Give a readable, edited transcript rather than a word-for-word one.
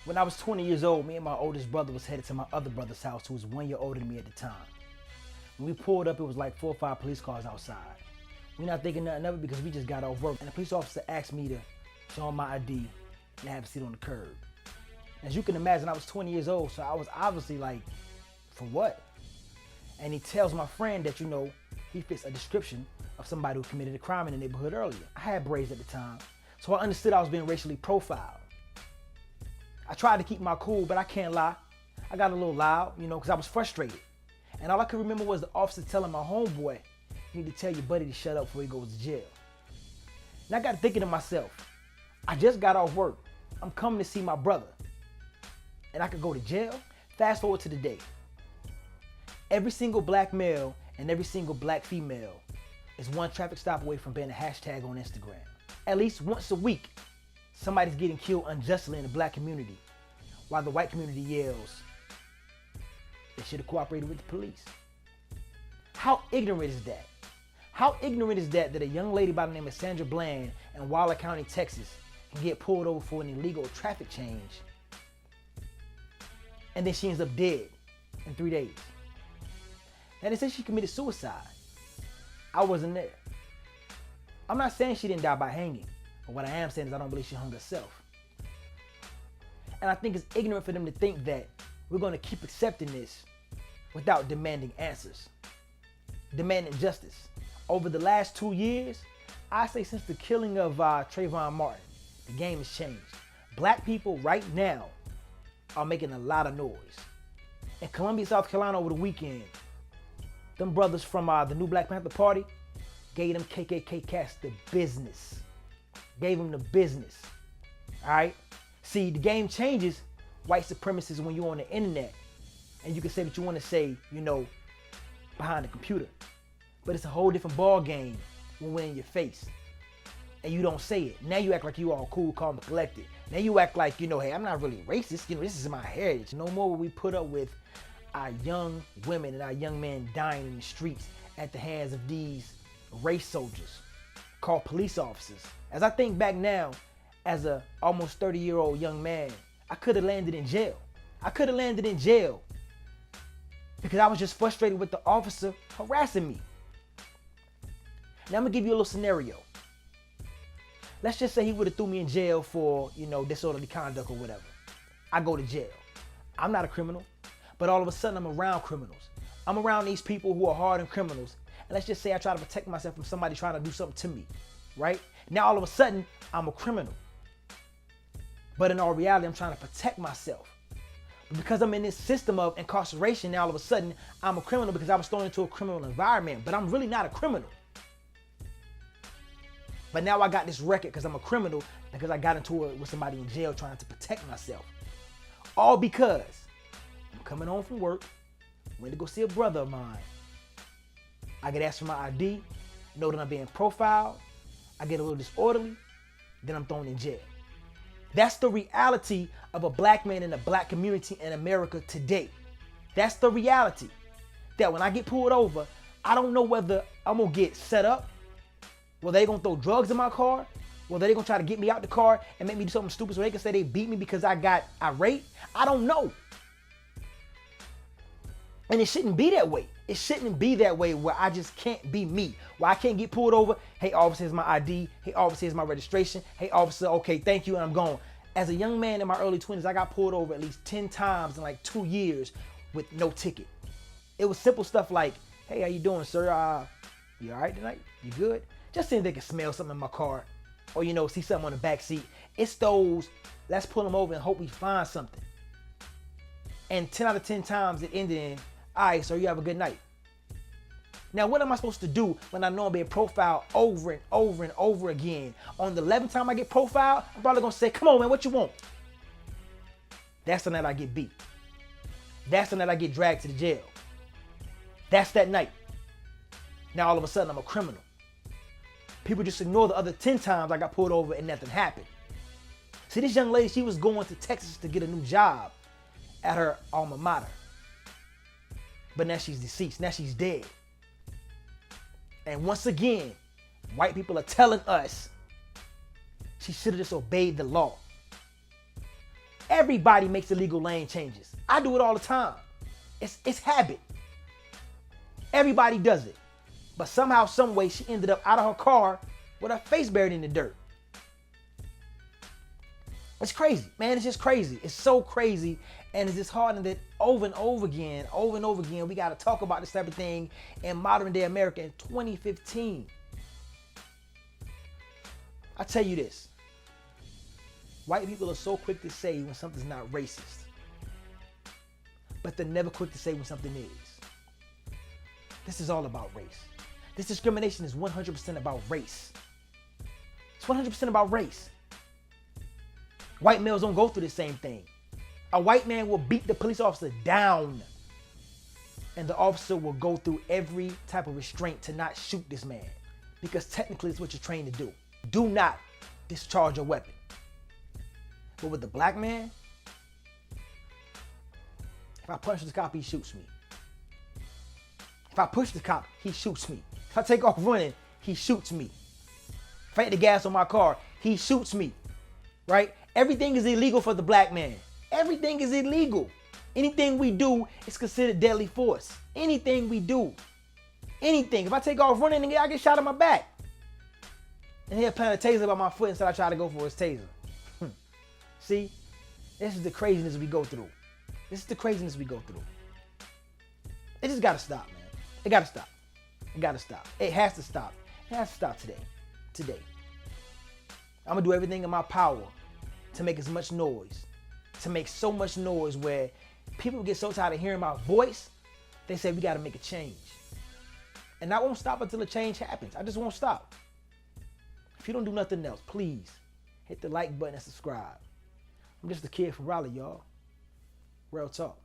When I was 20 years old, me and my oldest brother was headed to my other brother's house, who was 1 year older than me at the time. When we pulled up, it was like 4 or 5 police cars outside. We're not thinking nothing of it because we just got off work. And the police officer asked me to show him my ID and have a seat on the curb. As you can imagine, I was 20 years old, so I was obviously like, for what? And he tells my friend that, he fits a description of somebody who committed a crime in the neighborhood earlier. I had braids at the time, so I understood I was being racially profiled. I tried to keep my cool, but I can't lie. I got a little loud, because I was frustrated. And all I could remember was the officer telling my homeboy, you need to tell your buddy to shut up before he goes to jail. And I got thinking to myself, I just got off work. I'm coming to see my brother. And I could go to jail? Fast forward to the day. Every single black male and every single black female is one traffic stop away from being a hashtag on Instagram. At least once a week, somebody's getting killed unjustly in the black community, while the white community yells, they should have cooperated with the police. How ignorant is that? How ignorant is that a young lady by the name of Sandra Bland in Waller County, Texas, can get pulled over for an illegal traffic change, and then she ends up dead in 3 days? Now they say she committed suicide. I wasn't there. I'm not saying she didn't die by hanging, but what I am saying is I don't believe she hung herself. And I think it's ignorant for them to think that we're going to keep accepting this without demanding answers, demanding justice. Over the last 2 years, I say since the killing of Trayvon Martin, the game has changed. Black people right now are making a lot of noise. In Columbia, South Carolina over the weekend, them brothers from the new Black Panther Party gave them KKK cats the business. Gave them the business. All right? See, the game changes white supremacists when you're on the internet and you can say what you want to say, behind the computer. But it's a whole different ball game when we're in your face and you don't say it. Now you act like you all cool, calm, and collected. Now you act like, hey, I'm not really racist. This is my heritage. No more will we put up with our young women and our young men dying in the streets at the hands of these race soldiers called police officers. As I think back now, as a almost 30-year-old young man, I could have landed in jail. I could have landed in jail because I was just frustrated with the officer harassing me. Now I'm gonna give you a little scenario. Let's just say he would have threw me in jail for, disorderly conduct or whatever. I go to jail. I'm not a criminal, but all of a sudden I'm around criminals. I'm around these people who are hardened criminals. And let's just say I try to protect myself from somebody trying to do something to me, right? Now all of a sudden I'm a criminal. But in all reality, I'm trying to protect myself. But because I'm in this system of incarceration, now all of a sudden I'm a criminal because I was thrown into a criminal environment, but I'm really not a criminal. But now I got this record because I'm a criminal because I got into it with somebody in jail trying to protect myself. All because I'm coming home from work, went to go see a brother of mine. I get asked for my ID, know that I'm being profiled, I get a little disorderly, then I'm thrown in jail. That's the reality of a black man in the black community in America today. That's the reality. That when I get pulled over, I don't know whether I'm gonna get set up, whether they gonna throw drugs in my car, whether they gonna try to get me out the car and make me do something stupid so they can say they beat me because I got irate. I don't know. And it shouldn't be that way. It shouldn't be that way where I just can't be me. Where I can't get pulled over. Hey, officer, here's my ID. Hey, officer, here's my registration. Hey, officer, okay, thank you, and I'm gone. As a young man in my early 20s, I got pulled over at least 10 times in like 2 years with no ticket. It was simple stuff like, hey, how you doing, sir? You all right tonight? You good? Just seeing if they can smell something in my car or, see something on the back seat. It's those, let's pull them over and hope we find something. And 10 out of 10 times it ended in, all right, sir, you have a good night. Now, what am I supposed to do when I know I'm being profiled over and over and over again? On the 11th time I get profiled, I'm probably going to say, come on, man, what you want? That's the night I get beat. That's the night I get dragged to the jail. That's that night. Now, all of a sudden, I'm a criminal. People just ignore the other 10 times I got pulled over and nothing happened. See, this young lady, she was going to Texas to get a new job at her alma mater. But now she's deceased. Now she's dead. And once again, white people are telling us she should have just obeyed the law. Everybody makes illegal lane changes. I do it all the time. It's habit. Everybody does it. But somehow, some way, she ended up out of her car with her face buried in the dirt. It's crazy, man. It's just crazy. It's so crazy. And it's disheartening that over and over again, we got to talk about this type of thing in modern day America in 2015. I tell you this. White people are so quick to say when something's not racist, but they're never quick to say when something is. This is all about race. This discrimination is 100% about race. It's 100% about race. White males don't go through the same thing. A white man will beat the police officer down, and the officer will go through every type of restraint to not shoot this man, because technically it's what you're trained to do. Do not discharge a weapon. But with the black man, if I punch the cop, he shoots me. If I push the cop, he shoots me. If I take off running, he shoots me. If I hit the gas on my car, he shoots me. Right? Everything is illegal for the black man. Everything is illegal. Anything we do is considered deadly force. Anything we do. Anything. If I take off running, I get shot in my back. And he'll plant a taser by my foot instead I try to go for his taser. See? This is the craziness we go through. This is the craziness we go through. It just gotta stop, man. It gotta stop. It gotta stop. It has to stop. It has to stop today. Today. I'm gonna do everything in my power to make as much noise. To make so much noise where people get so tired of hearing my voice, they say we gotta make a change. And I won't stop until a change happens. I just won't stop. If you don't do nothing else, please hit the like button and subscribe. I'm just a kid from Raleigh, y'all. Real talk.